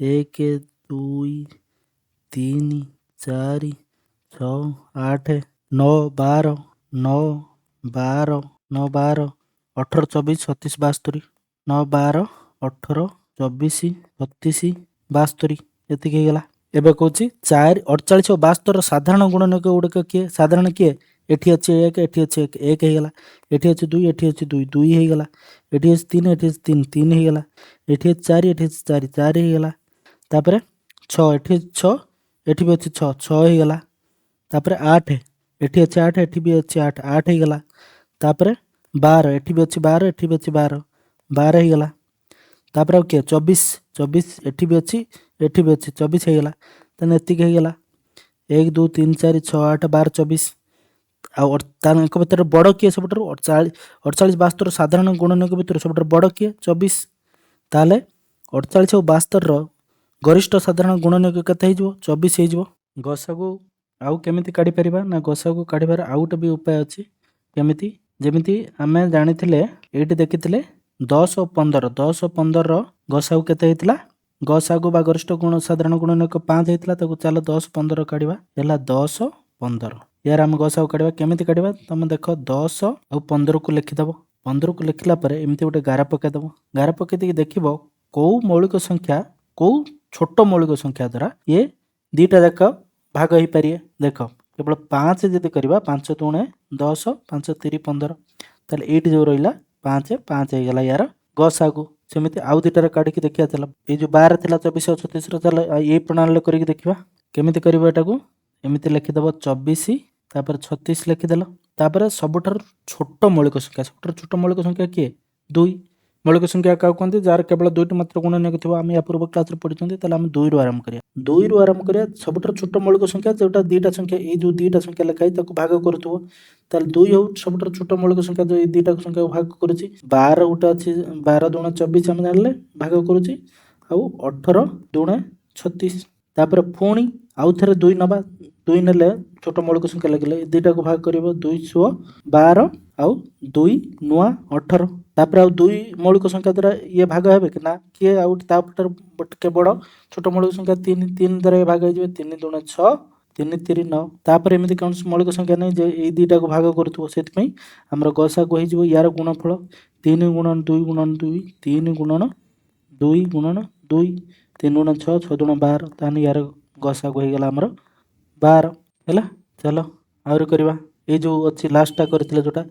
1 2 3 4 6 8 9 12 9 12 9 12 18 24 36 72, 9 12 18 24 36 72। ଏତିକି ହେଇଗଲା। ଏବେ କହୁଛି 4 48 ଓ 72ର ସାଧାରଣ ଗୁଣନୀୟକ ଗୁଡ଼ିକ କିଏ? ସାଧାରଣ କିଏ? ଏଠି ଅଛି 1, ଏଠି ଅଛି 1 1 ହେଇଗଲା, ଏଠି ଅଛି 2, ଏଠି ଅଛି 2 2 ହେଇଗଲା, ଏଠି ଅଛି 3, ଏଠି ଅଛି 3 3 ହେଇଗଲା, ଏଠି ଅଛି 4, ଏଠି ଅଛି 4 4 ହେଇଗଲା, ତାପରେ 6 ଏଠି 6 ଏଠି ବି ଅଛି 6 6 ହେଇଗଲା। ତାପରେ 8 ଏଠି ଅଛି 8 ଏଠି ବି ଅଛି 8 8 ହେଇଗଲା। ତାପରେ 12 ଏଠି ବି ଅଛି 12 ଏଠି ବି ଅଛି 12 12 ହେଇଗଲା। ତାପରେ ଆଉ କିଏ 24 24 ଏଠି ବି ଅଛି ଏଠି ବି ଅଛି 24 ହେଇଗଲା। ତାହେଲେ ଏତିକି ହେଇଗଲା 1 2 3 4 6 8 12 24। ଆଉ ତାଙ୍କ ଭିତରେ ବଡ଼ କିଏ ସବୁଠାରୁ 48 72 ସାଧାରଣ ଗୁଣନୀୟକ ଭିତରୁ ସବୁଠାରୁ ବଡ଼ କିଏ 24। ତାହେଲେ 48 ଆଉ 72ର ଗରିଷ୍ଠ ସାଧାରଣ ଗୁଣନୀୟକ କେତେ ହେଇଯିବ 24 ହେଇଯିବ। ଗସାଗୁ ଆଉ କେମିତି କାଢ଼ିପାରିବା ନା ଗସାଗୁ କାଢ଼ିବାର ଆଉ ଗୋଟେ ବି ଉପାୟ ଅଛି। କେମିତି? ଯେମିତି ଆମେ ଜାଣିଥିଲେ ଏଇଠି ଦେଖିଥିଲେ 10 ଓ 15 10 ଓ 15ର ଗସାଗୁ କେତେ ହେଇଥିଲା? ଗସାଗୁ ବା ଗରିଷ୍ଠ ସାଧାରଣ ଗୁଣନୀୟକ 5 ହେଇଥିଲା। ତାକୁ ଚାଲ 10 15 କାଢ଼ିବା। ହେଲା 10 15। ୟାର ଆମେ ଗସାଗୁ କାଢ଼ିବା। କେମିତି କାଢ଼ିବା? ତମେ ଦେଖ 10 ଆଉ 15କୁ ଲେଖିଦେବ। 15କୁ ଲେଖିଲା ପରେ ଏମିତି ଗୋଟେ ଗାର ପକାଇଦେବ। ଗାର ପକାଇ ଦେଇକି ଦେଖିବ କେଉଁ ମୌଳିକ ସଂଖ୍ୟା କେଉଁ ଛୋଟ ମୌଳିକ ସଂଖ୍ୟା ଦ୍ୱାରା ଇଏ ଦୁଇଟା ଯାକ ଭାଗ ହେଇପାରିବେ। ଦେଖ କେବଳ 5 ଯଦି କରିବା 5 ଦୁଣେ 10 5 3 15। ତାହେଲେ ଏଇଠି ଯେଉଁ ରହିଲା 5 5 ହେଇଗଲା ୟାର ଗସାଗୁ। ସେମିତି ଆଉ ଦୁଇଟାରେ କାଢ଼ିକି ଦେଖିବା। ଚାଲ ଏଇ ଯେଉଁ 12 ଥିଲା 24 ଆଉ 36ର ଚାଲ ଏଇ ପ୍ରଣାଳୀରେ କରିକି ଦେଖିବା। କେମିତି କରିବ ଏଟାକୁ? ଏମିତି ଲେଖିଦେବ 24 ତାପରେ 36 ଲେଖିଦେଲ। ତାପରେ ସବୁଠାରୁ ଛୋଟ ମୌଳିକ ସଂଖ୍ୟା ସବୁଠାରୁ ଛୋଟ ମୌଳିକ ସଂଖ୍ୟା କିଏ? 2 ମୌଳିକ ସଂଖ୍ୟା କାହାକୁ କୁହନ୍ତି? ଯାହାର କେବଳ ଦୁଇଟି ମାତ୍ର ଗୁଣନୀୟକ ଥିବ। ଆମେ ୟା ପୂର୍ବ କ୍ଲାସରେ ପଢ଼ିଛନ୍ତି। ତାହେଲେ ଆମେ 2ରୁ ଆରମ୍ଭ କରିବା। 2ରୁ ଆରମ୍ଭ କରିବା। ସବୁଠାରୁ ଛୋଟ ମୌଳିକ ସଂଖ୍ୟା ଯେଉଁଟା ଦୁଇଟା ସଂଖ୍ୟା ଏଇ ଯେଉଁ ଦୁଇଟା ସଂଖ୍ୟା ଲେଖା ହେଇଛି ତାକୁ ଭାଗ କରୁଥିବ। ତାହେଲେ 2 ହେଉଛି ସବୁଠାରୁ ଛୋଟ ମୌଳିକ ସଂଖ୍ୟା ଯେଉଁ ଏଇ ଦୁଇଟା ସଂଖ୍ୟାକୁ ଭାଗ କରୁଛି। 12 ଗୋଟେ ଅଛି 12 ଦୁଣେ 24 ଆମେ ଜାଣିଲେ ଭାଗ କରୁଛି। ଆଉ 18 ଦୁଣେ 36। ତାପରେ ପୁଣି ଆଉ ଥରେ 2 ନେବା। 2 ନେଲେ ଛୋଟ ମୌଳିକ ସଂଖ୍ୟା ଲେଖିଲେ ଏ ଦୁଇଟାକୁ ଭାଗ କରିବ 2 12 ଆଉ 2 ନୂଆ 18। ତାପରେ ଆଉ 2 ମୌଳିକ ସଂଖ୍ୟା ଦ୍ୱାରା ଇଏ ଭାଗ ହେବେ କି ନା? କିଏ ଆଉ ତାଠାରୁ ଟିକେ ବଡ଼ ଛୋଟ ମୌଳିକ ସଂଖ୍ୟା 3 3 ଦ୍ୱାରା ଇଏ ଭାଗ ହେଇଯିବେ। 3 ଦୁଣେ 6 3 3 9। ତାପରେ ଏମିତି କୌଣସି ମୌଳିକ ସଂଖ୍ୟା ନାହିଁ ଯେ ଏଇ ଦୁଇଟାକୁ ଭାଗ କରୁଥିବ। ସେଥିପାଇଁ ଆମର ଗସାଗୁ ହେଇଯିବ ୟାର ଗୁଣଫଳ 3 ଗୁଣନ 2 ଗୁଣନ 2 3 ଗୁଣନ 2 ଗୁଣନ 2 3 ଗୁଣନ 6 6 ଦୁଣ 12। ତାହେଲେ ୟାର ଗସାଗୁ ହେଇଗଲା ଆମର 12 ହେଲା। ଚାଲ ଆହୁରି କରିବା। ଏଇ ଯେଉଁ ଅଛି ଲାଷ୍ଟଟା କରିଥିଲେ ଯେଉଁଟା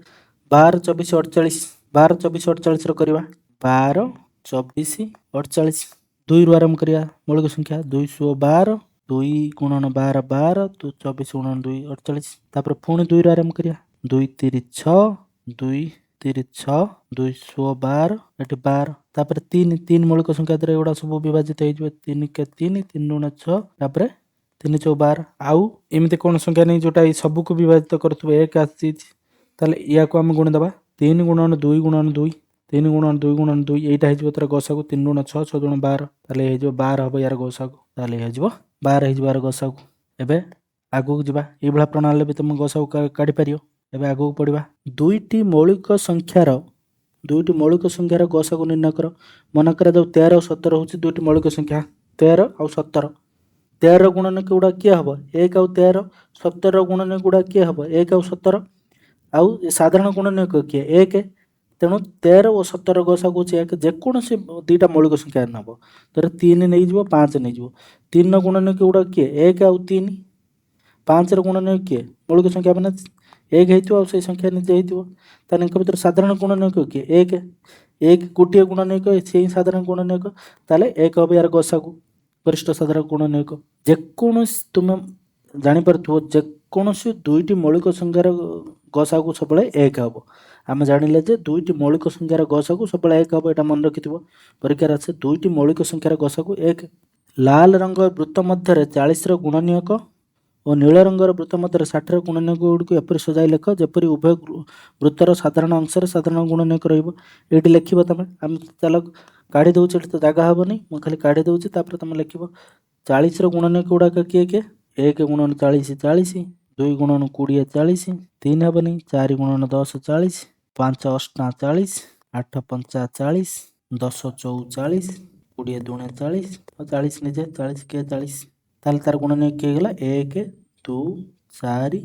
12 24 48 12 24 48ର କରିବା। 12 24 48 2ରୁ ଆରମ୍ଭ କରିବା ମୌଳିକ ସଂଖ୍ୟା 212 2 ଗୁଣନ 12 12 24 ଗୁଣନ 2 48। ତାପରେ ପୁଣି 2ରୁ ଆରମ୍ଭ କରିବା 2 3 6 2 3 6 212 ଏଠି 12। ତାପରେ 3 3 ମୌଳିକ ସଂଖ୍ୟା ଦ୍ୱାରା ଏଗୁଡ଼ା ସବୁ ବିଭାଜିତ ହେଇଯିବ 3 କେ 3 3 ଗୁଣ 6 ତାପରେ 3 4 12। ଆଉ ଏମିତି କ'ଣ ସଂଖ୍ୟା ନେଇ ଯେଉଁଟା ଏଇ ସବୁକୁ ବିଭାଜିତ କରୁଥିବ 1 ଆସିଛି। ତାହେଲେ ୟାକୁ ଆମେ ଗୁଣିଦେବା 3 ଗୁଣନ 2 ଗୁଣନ 2 3 ଗୁଣନ 2 ଗୁଣନ 2 ଏଇଟା ହେଇଯିବ ତାର ଗସାଗୁ 3 ଗୁଣ 6 6 ଗୁଣ 12। ତାହେଲେ ହେଇଯିବ 12 ହେବ ୟାର ଗସାଗୁ। ତାହେଲେ ହେଇଯିବ 12 ହେଇଯିବ ୟାର ଗସାଗୁ। ଏବେ ଆଗକୁ ଯିବା। ଏଇଭଳିଆ ପ୍ରଣାଳୀରେ ବି ତୁମେ ଗସାଗୁ କାଢ଼ିପାରିବ। ଏବେ ଆଗକୁ ପଢ଼ିବା। ଦୁଇଟି ମୌଳିକ ସଂଖ୍ୟାର ଗସାଗୁ ନିର୍ଣ୍ଣୟ କର। ମନେ କରାଯାଉ 13 ଆଉ 17 ହେଉଛି ଦୁଇଟି ମୌଳିକ ସଂଖ୍ୟା। 13 ଆଉ 17 13ର ଗୁଣନୀୟକ ଗୁଡ଼ା କିଏ ହେବ? 1 ଆଉ 13। 17ର ଗୁଣନୀୟକ ଗୁଡ଼ା କିଏ ହେବ? 1 ଆଉ 17। ଆଉ ସାଧାରଣ ଗୁଣନୀୟକ କିଏ? 1। ତେଣୁ 13 ଓ 17 ଗସାଗୁ ହେଉଛି 1। ଯେକୌଣସି ଦୁଇଟା ମୌଳିକ ସଂଖ୍ୟା ନେବ। ଧର 3 ନେଇଯିବ 5 ନେଇଯିବ। 3ର ଗୁଣନୀୟକ ଗୁଡ଼ା କିଏ? 1 ଆଉ 3। 5ର ଗୁଣନୀୟକ କିଏ? ମୌଳିକ ସଂଖ୍ୟା ମାନେ 1 ହେଇଥିବ ଆଉ ସେଇ ସଂଖ୍ୟା ନିଜେ ହେଇଥିବ। ତାହେଲେ ଏଙ୍କ ଭିତରେ ସାଧାରଣ ଗୁଣନୀୟକ କିଏ? 1 1 ଗୋଟିଏ ଗୁଣନୀୟକ ସେଇ ସାଧାରଣ ଗୁଣନୀୟକ। ତାହେଲେ 1 ହେବ ୟାର ଗସାଗୁ ଗରିଷ୍ଠ ସାଧାରଣ ଗୁଣନୀୟକ। ଯେକୌଣସି ତୁମେ ଜାଣିପାରୁଥିବ ଯେକୌଣସି ଦୁଇଟି ମୌଳିକ ସଂଖ୍ୟାର ଗସାଗୁ ସବୁବେଳେ 1 ହେବ। ଆମେ ଜାଣିଲେ ଯେ ଦୁଇଟି ମୌଳିକ ସଂଖ୍ୟାର ଗସାଗୁ ସବୁବେଳେ 1 ହେବ। ଏଇଟା ମନେ ରଖିଥିବ। ପରୀକ୍ଷାରେ ଆସେ ଦୁଇଟି ମୌଳିକ ସଂଖ୍ୟାର ଗସାଗୁ 1। ଲାଲ ରଙ୍ଗ ବୃତ୍ତ ମଧ୍ୟରେ 40ର ଗୁଣନୀୟକ ଓ ନୀଳ ରଙ୍ଗର ବୃତ୍ତ ମଧ୍ୟରେ 60ର ଗୁଣନୀୟକ ଗୁଡ଼ିକୁ ଏପରି ସଜାଇ ଲେଖ ଯେପରି ଉଭୟ ବୃତ୍ତର ସାଧାରଣ ଅଂଶରେ ସାଧାରଣ ଗୁଣନୀୟକ ରହିବ। ଏଇଠି ଲେଖିବ ତମେ। ଆମେ ଚାଲ କାଢ଼ି ଦେଉଛି। ଏଠି ତ ଜାଗା ହେବନି ମୁଁ ଖାଲି କାଢ଼ି ଦେଉଛି। ତାପରେ ତମେ ଲେଖିବ 40ର ଗୁଣନୀୟକ ଗୁଡ଼ାକ କିଏ କିଏ? 1 ଗୁଣନ 40 40 2 ଗୁଣନ 20 40 3 ହେବନି 4 ଗୁଣନ 10 40 5 ଅଷ୍ଟା 40 8 ପଞ୍ଚା 40 10 ଚଉ 40 20 ଦୁଣେ 40 ଆଉ 40 ନିଜେ 40 କିଏ 40। ତାହେଲେ ତାର ଗୁଣନୀୟକ କିଏ ହେଇଗଲା? 1 2 4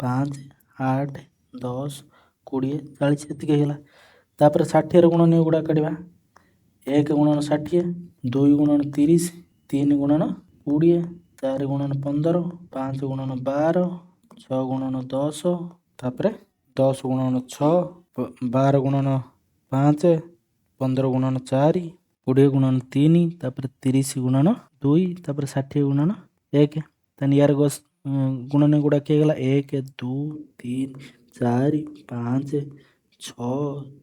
5 8 10 20 40 ଏତିକି ହେଇଗଲା। ତାପରେ 60ର ଗୁଣନୀୟକ ଗୁଡ଼ା କାଢ଼ିବା। 1 ଗୁଣନ 60 2 ଗୁଣନ 30 3 ଗୁଣନ 20 4 ଗୁଣନ 15 5 ଗୁଣନ 12 6 ଗୁଣନ 10 ତାପରେ 10 ଗୁଣନ 6 12 ଗୁଣନ 5 15 ଗୁଣନ 4 20 ଗୁଣନ 3 ତାପରେ 30 ଗୁଣନ 2 ତାପରେ 60 ଗୁଣନ 1 ତାହେଲେ ୟାର ଗୁଣନ ଗୁଡ଼ା କିଏ ହେଇଗଲା 1 2 3 4 5 6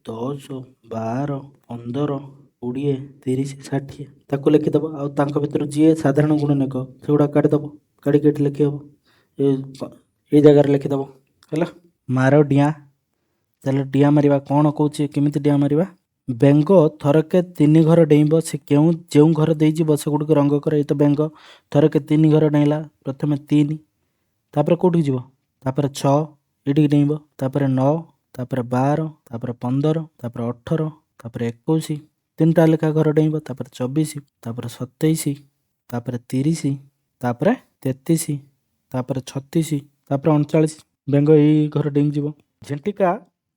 10 12 15 20 30 60 ତାକୁ ଲେଖିଦେବ ଆଉ ତାଙ୍କ ଭିତରୁ ଯିଏ ସାଧାରଣ ଗୁଣନକ ସେଗୁଡ଼ା କାଢ଼ିଦେବ କାଢ଼ିକି ଏଠି ଲେଖି ହେବ ଏଇ ଜାଗାରେ ଲେଖିଦେବ ହେଲା। ମାର ଡିଆଁ। ତାହେଲେ ଡିଆଁ ମାରିବା କ'ଣ କହୁଛି କେମିତି ଡିଆଁ ମାରିବା? ବେଙ୍ଗ ଥରକେ 3 ଘର ଡେଇଁବ ସେ ଯେଉଁ ଘର ଦେଇଯିବ ସେଗୁଡ଼ିକ ରଙ୍ଗ କର। ଏଇ ତ ବେଙ୍ଗ ଥରକେ 3 ଘର ଡେଇଁଲା। ପ୍ରଥମେ 3 ତାପରେ କେଉଁଠିକି ଯିବ? ତାପରେ 6 ଏଇଠିକି ଡେଇଁବ। ତାପରେ 9 ତାପରେ 12 ତାପରେ 15 ତାପରେ 18 ତାପରେ 21 3ଟା ଲେଖା ଘର ଡେଇଁବ। ତାପରେ 24 ତାପରେ 27 ତାପରେ 30 ତାପରେ 33 ତାପରେ 36 ତାପରେ 39 ବେଙ୍ଗ ଏଇ ଘର ଡେଇଁଯିବ। ଝିଣ୍ଟିକା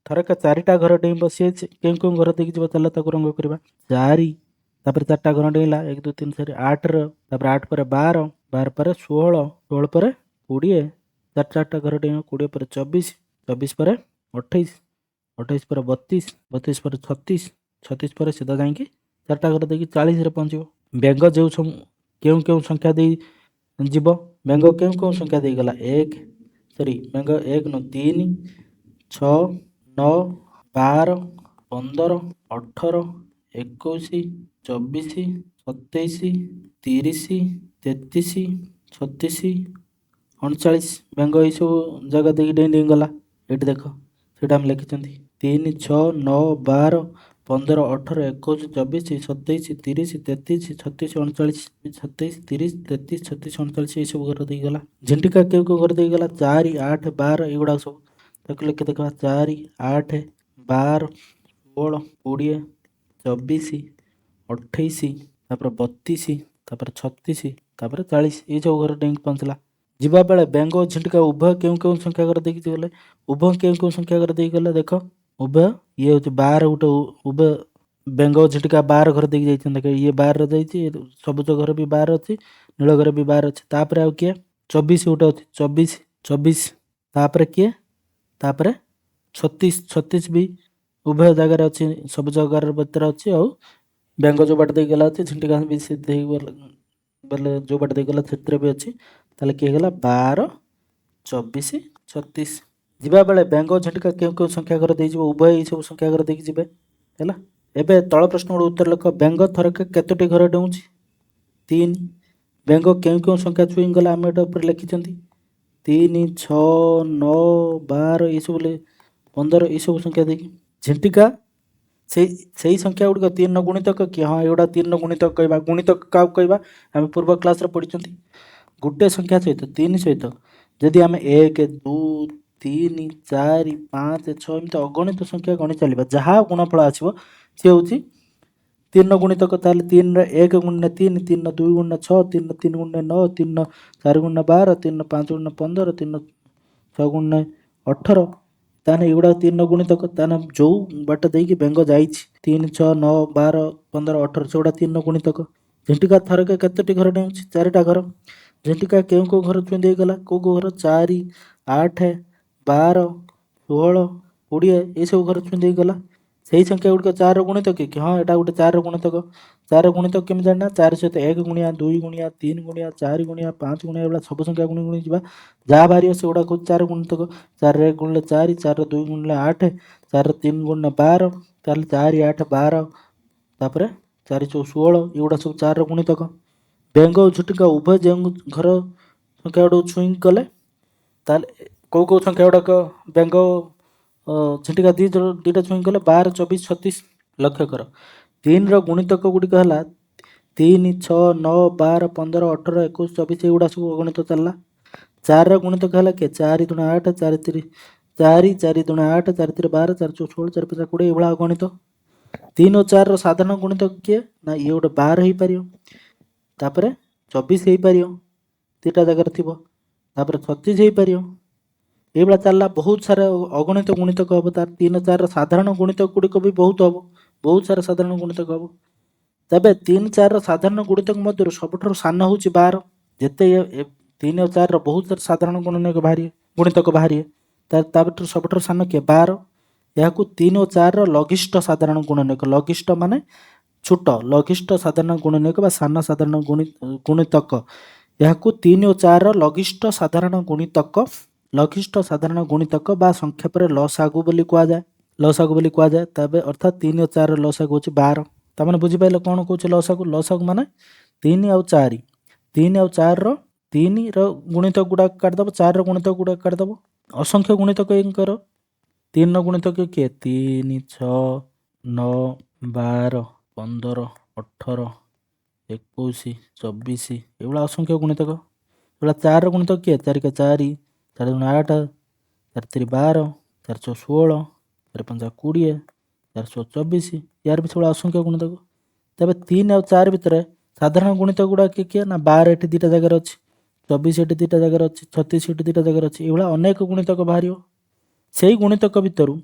ଥରକେ 4ଟା ଘର ଡେଇଁବ। ସିଏ କେଉଁ ଘର ଦେଇକି ଯିବ? ଚାଲ ତାକୁ ରଙ୍ଗ କରିବା। 4 ତାପରେ 4ଟା ଘର ଡେଇଁଲା 1 2 3 4 8ର ତାପରେ 8 ପରେ 12 12 ପରେ 16 16 ପରେ 20 4ଟା ଘର ଡେଇଁବ। 20 ପରେ 24 24 ପରେ 28 28 ପରେ 32 32 ପରେ 36 36 ପରେ ସିଧା ଯାଇକି 4ଟା ଘର ଦେଇକି 40ରେ ପହଞ୍ଚିବ। ବେଙ୍ଗ କେଉଁ ସଂଖ୍ୟା ଦେଇ ଯିବ? ବେଙ୍ଗ କେଉଁ ସଂଖ୍ୟା ଦେଇଗଲା? ବେଙ୍ଗ 1 ନୁହଁ 3 6 9 12 15 18 21 24 27 30 33 36 39 ବେଙ୍ଗ ଏଇସବୁ ଜାଗା ଦେଇକି ଡେଇଁ ଗଲା। ଏଇଠି ଦେଖ ସେଇଟା ଆମେ ଲେଖିଛନ୍ତି 3 6 9 12 15 18 21 24 27 30 33 36 39 27 30 33 36 39 ଏଇସବୁ ଘର ଦେଇଗଲା। ଝିଣ୍ଟିକା କେଉଁ ଘର ଦେଇଗଲା? 4 8 12 ଏଗୁଡ଼ାକ ସବୁ ତାକୁ ଲେଖି ଦେଖିବା 4 8 12 16 20 24 28 ତାପରେ 32 ତାପରେ 36 ତାପରେ 40 ଏଇସବୁ ଘର ଡେଇଁକି ପହଞ୍ଚିଲା। ଯିବା ବେଳେ ବେଙ୍ଗ ଓ ଝିଣ୍ଟିକା ଉଭୟ କେଉଁ ସଂଖ୍ୟା ଘର ଦେଇକି ଗଲେ? ଉଭୟ କେଉଁ ସଂଖ୍ୟା ଘର ଦେଇକି ଗଲେ? ଦେଖ ଉଭୟ ଇଏ ହେଉଛି 12 ଗୋଟେ ଉଭୟ ବେଙ୍ଗ ଓ ଝିଣ୍ଟିକା 12 ଘର ଦେଇକି ଯାଇଛନ୍ତି। ଦେଖ ଇଏ 12 ଯାଇଛି ସବୁଜ ଘର ବି 12 ଅଛି ନୀଳ ଘର ବି 12 ଅଛି। ତାପରେ ଆଉ କିଏ? 24 ଗୋଟେ ଅଛି 24 ତାପରେ କିଏ? ତାପରେ 36 ବି ଉଭୟ ଜାଗାରେ ଅଛି ସବୁଜ ଘର ଭିତରେ ଅଛି ଆଉ ବେଙ୍ଗ ଯେଉଁ ବାଟ ଦେଇକି ଗଲା ଅଛି ଝିଣ୍ଟିକା ବି ସେ ବୋଲେ ଯେଉଁ ବାଟ ଦେଇକି ଗଲା ସେଥିରେ ବି ଅଛି। ତାହେଲେ କିଏ ହେଇଗଲା 12 24 36। ଯିବା ବେଳେ ବେଙ୍ଗ ଝିଣ୍ଟିକା କେଉଁ ସଂଖ୍ୟା ଘର ଦେଇଯିବ? ଉଭୟ ଏଇସବୁ ସଂଖ୍ୟା ଘର ଦେଇକି ଯିବେ ହେଲା। ଏବେ ତଳ ପ୍ରଶ୍ନ ଗୋଟେ ଉତ୍ତର ଲେଖ। ବେଙ୍ଗ ଥରକେ କେତୋଟି ଘର ଡେଉଁଛି? 3। ବେଙ୍ଗ କେଉଁ ସଂଖ୍ୟା ଛୁଇଁ ଗଲା? ଆମେ ଏଟା ଉପରେ ଲେଖିଛନ୍ତି 3 6 9 12 ଏଇସବୁ 15 ଏଇସବୁ ସଂଖ୍ୟା ଦେଇକି। ଝିଣ୍ଟିକା ସେଇ ସଂଖ୍ୟା ଗୁଡ଼ିକ 3ର ଗୁଣିତକ କି? ହଁ ଏଗୁଡ଼ା 3ର ଗୁଣିତକ କହିବା। ଗୁଣିତକ କାହାକୁ କହିବା? ଆମେ ପୂର୍ବ କ୍ଲାସ୍ରେ ପଢ଼ିଛନ୍ତି ଗୋଟେ ସଂଖ୍ୟା ସହିତ 3 ସହିତ ଯଦି ଆମେ 1 2 3 4 5 6 ଏମିତି ଅଗଣିତ ସଂଖ୍ୟା ଗଣି ଚାଲିବା ଯାହା ଗୁଣଫଳ ଆସିବ ସିଏ ହେଉଛି 3ର ଗୁଣିତକ। ତାହେଲେ 3ର 1 ଗୁଣିଲେ 3 3ର 2 ଗୁଣିଲେ 6 3ର 3 ଗୁଣିଲେ 9 3ର 4 ଗୁଣିଲେ 12 3ର 5 ଗୁଣିଲେ 15 3ର 6 ଗୁଣିଲେ 18 ତାହେଲେ ଏଗୁଡ଼ା 3ର ଗୁଣିତକ। ତାହେଲେ ଯେଉଁ ବାଟ ଦେଇକି ବେଙ୍ଗ ଯାଇଛି 3 6 9 12 15 18 ସେଗୁଡ଼ା 3ର ଗୁଣିତକ। ଝିଣ୍ଟିକା ଥରକେ କେତୋଟି ଘର ଡେଉଁଛି? 4ଟା ଘର। ଝିଣ୍ଟିକା କେଉଁ ଘର ଛୁଇଁ ଦେଇଗଲା? କେଉଁ ଘର? 4 8 12 16 20 ଏଇସବୁ ଘର ଛୁଇଁ ଦେଇଗଲା। ସେଇ ସଂଖ୍ୟା ଗୁଡ଼ିକ 4ର ଗୁଣିତକ କି? ହଁ ଏଇଟା ଗୋଟେ 4ର ଗୁଣିତକ। 4ର ଗୁଣିତକ କେମିତି ଜାଣିନା? 4 ସହିତ 1 ଗୁଣିଆ 2 ଗୁଣିଆ 3 ଗୁଣିଆ 4 ଗୁଣିଆ 5 ଗୁଣିଆ ଏଗୁଡ଼ା ସବୁ ସଂଖ୍ୟା ଗୁଣି ଯିବା ଯାହା ବାହାରିବ ସେଗୁଡ଼ାକ ହେଉଛି 4ର ଗୁଣିତକ। 4ର 1 ଗୁଣିଲେ 4 4ର 2 ଗୁଣିଲେ 8 4ର 3 ଗୁଣିଲେ 12 ତାହେଲେ 4 8 12 ତାପରେ 4 4 16 ଏଗୁଡ଼ା ସବୁ 4ର ଗୁଣିତକ। ବେଙ୍ଗ ଓ ଝିଣ୍ଟିକା ଉଭୟ ଯେଉଁ ଘର ସଂଖ୍ୟା ଗୁଡ଼ାକୁ ଛୁଇଁ ଗଲେ ତାହେଲେ କେଉଁ ସଂଖ୍ୟା ଗୁଡ଼ାକ ବେଙ୍ଗ ଝିଣ୍ଟିକା ଦୁଇଟା ଛୁଇଁ ଗଲେ? 12 24 36। ଲକ୍ଷ୍ୟ କର 3ର ଗୁଣିତକ ଗୁଡ଼ିକ ହେଲା 3 6 9 12 15 18 21 24 ଏଗୁଡ଼ା ସବୁ ଅଗଣିତ ଚାଲିଲା। 4ର ଗୁଣିତକ ହେଲା କିଏ? 4 ଦୁଣା 8 4 3 4 4 ଦୁଣା 8 4 3 12 4 4 16 4 5 20 ଏଭଳିଆ ଅଗଣିତ। 3 ଓ 4ର ସାଧାରଣ ଗୁଣିତକ କିଏ? ନା ଇଏ ଗୋଟେ 12 ହେଇପାରିବ ତାପରେ 24 ହେଇପାରିବ ଦୁଇଟା ଜାଗାରେ ଥିବ ତାପରେ 36 ହେଇପାରିବ ଏଇଭଳିଆ ଚାଲିଲା। ବହୁତ ସାରା ଅଗଣିତ ଗୁଣିତକ ହେବ। ତାର 3 4ର ସାଧାରଣ ଗୁଣିତକ ଗୁଡ଼ିକ ବି ବହୁତ ହେବ। ବହୁତ ସାରା ସାଧାରଣ ଗୁଣିତକ ହେବ। ତେବେ 3 4ର ସାଧାରଣ ଗୁଣିତକ ମଧ୍ୟରୁ ସବୁଠାରୁ ସାନ ହେଉଛି 12। ଯେତେ 3 ଓ 4ର ବହୁତ ସାରା ସାଧାରଣ ଗୁଣିତକ ବାହାରିବେ ତା ଭିତରୁ ସବୁଠାରୁ ସାନ କିଏ? 12। ଏହାକୁ 3 ଓ 4ର ଲଘିଷ୍ଠ ସାଧାରଣ ଗୁଣନକ। ଲଘିଷ୍ଠ ମାନେ ଛୋଟ ଲଘିଷ୍ଠ ସାଧାରଣ ଗୁଣନୀୟକ ବା ସାନ ସାଧାରଣ ଗୁଣିତକ ଏହାକୁ 3 ଓ 4ର ଲଘିଷ୍ଠ ସାଧାରଣ ଗୁଣିତକ ବା ସଂକ୍ଷେପରେ ଲସାଗୁ ବୋଲି କୁହାଯାଏ। ତେବେ ଅର୍ଥାତ୍ 3 ଓ 4ର ଲସାଗୁ ହେଉଛି 12। ତାମାନେ ବୁଝିପାରିଲ କ'ଣ କହୁଛି ଲସାଗୁ ମାନେ 3 ଆଉ 4। 3 ଆଉ 4ର 3ର ଗୁଣିତକ ଗୁଡ଼ାକ କାଟିଦେବ, 4ର ଗୁଣିତକ ଗୁଡ଼ାକ କାଟିଦେବ। ଅସଂଖ୍ୟ ଗୁଣିତକ ଏଙ୍କର 3ର ଗୁଣିତକ କିଏ? 3, 6, 9, 12, 15, 18, 21, 24 ଏଇଭଳିଆ ଅସଂଖ୍ୟ ଗୁଣିତକ। ଏଗୁଡ଼ା 4ର ଗୁଣିତକ କିଏ? 4 × 4, 4 × 8, 4 × 12, 4 × 16, 4 × 5 = 20, 4 × 24 ୟାର ବି ସେଇଭଳିଆ ଅସଂଖ୍ୟ ଗୁଣିତକ। ତେବେ 3 ଆଉ 4 ଭିତରେ ସାଧାରଣ ଗୁଣିତକ ଗୁଡ଼ା କିଏ? ନା 12 ଏଠି 2ଟା ଜାଗାରେ ଅଛି, 24 ଏଠି 2ଟା ଜାଗାରେ ଅଛି, 36 ଏଠି 2ଟା ଜାଗାରେ ଅଛି। ଏଇଭଳିଆ ଅନେକ ଗୁଣିତକ ବାହାରିବ। ସେଇ ଗୁଣିତକ ଭିତରୁ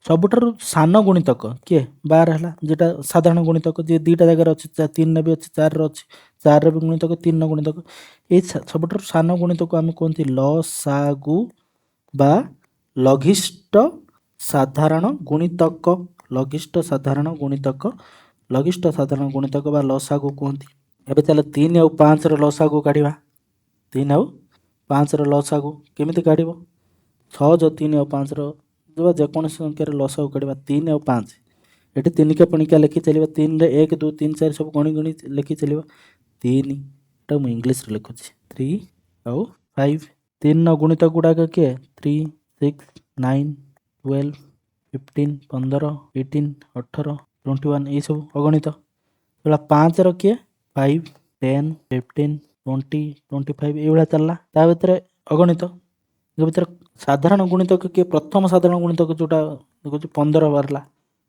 ସବୁଠାରୁ ସାନ ଗୁଣିତକ କିଏ? 12 ହେଲା, ଯେଟା ସାଧାରଣ ଗୁଣିତକ, ଯିଏ 2ଟା ଜାଗାରେ ଅଛି, 3ରେ ବି ଅଛି, 4ରେ ଅଛି, 4ର ବି ଗୁଣିତକ, 3ର ଗୁଣିତକ। ଏଇ ସବୁଠାରୁ ସାନ ଗୁଣିତକୁ ଆମେ କୁହନ୍ତି ଲସାଗୁ ବା ଲଘିଷ୍ଠ ସାଧାରଣ ଗୁଣିତକ। ଲଘିଷ୍ଠ ସାଧାରଣ ଗୁଣିତକ ବା ଲସାଗୁ କୁହନ୍ତି। ଏବେ ଚାଲ 3 ଆଉ 5ର ଲସାଗୁ କାଢ଼ିବା। 3 ଆଉ 5ର ଲସାଗୁ କେମିତି କାଢ଼ିବ? 6 + 3 ଆଉ 5ର ଯେକୌଣସି ସଂଖ୍ୟାର ଲସାଗୁ କାଢ଼ିବା। 3 ଆଉ 5 ଏଠି 3କା ପଣିକା ଲେଖି ଚାଲିବା। 3ରେ 1, 2, 3, 4 ସବୁ ଗଣି ଲେଖି ଚାଲିବା। 3 ଏଟା ମୁଁ ଇଂଲିଶରେ ଲେଖୁଛି, 3 ଆଉ 5। 3ର ଗୁଣିତକ ଗୁଡ଼ାକ କିଏ? 3, 6, 9, 12, 15, 15, 18, 18, 21 ଏଇସବୁ ଅଗଣିତ। ଏଗୁଡ଼ା 5ର କିଏ? 5, 10, 15, 20, 25 ଏଇଭଳିଆ ଚାଲିଲା। ତା ଭିତରେ ଅଗଣିତ। ଏ ଭିତରେ ସାଧାରଣ ଗୁଣିତକ କିଏ? ପ୍ରଥମ ସାଧାରଣ ଗୁଣିତକ ଯେଉଁଟା ଦେଖୁଛି 15 ବାହାରିଲା।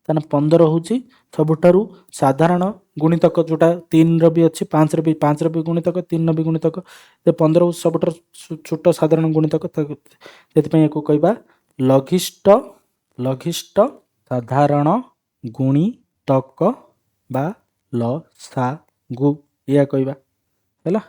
ତାହେଲେ 15 ହେଉଛି ସବୁଠାରୁ ସାଧାରଣ ଗୁଣିତକ, ଯେଉଁଟା 3ର ବି ଅଛି, 5ର ବି ଗୁଣିତକ, 3ର ବି ଗୁଣିତକ। 15 ହେଉଛି ସବୁଠାରୁ ଛୋଟ ସାଧାରଣ ଗୁଣିତକ। ସେଥିପାଇଁ ୟାକୁ କହିବା ଲଘିଷ୍ଠ ସାଧାରଣ ଗୁଣିତକ ବା ଲସାଗୁ, ଏଇଆ କହିବା ହେଲା।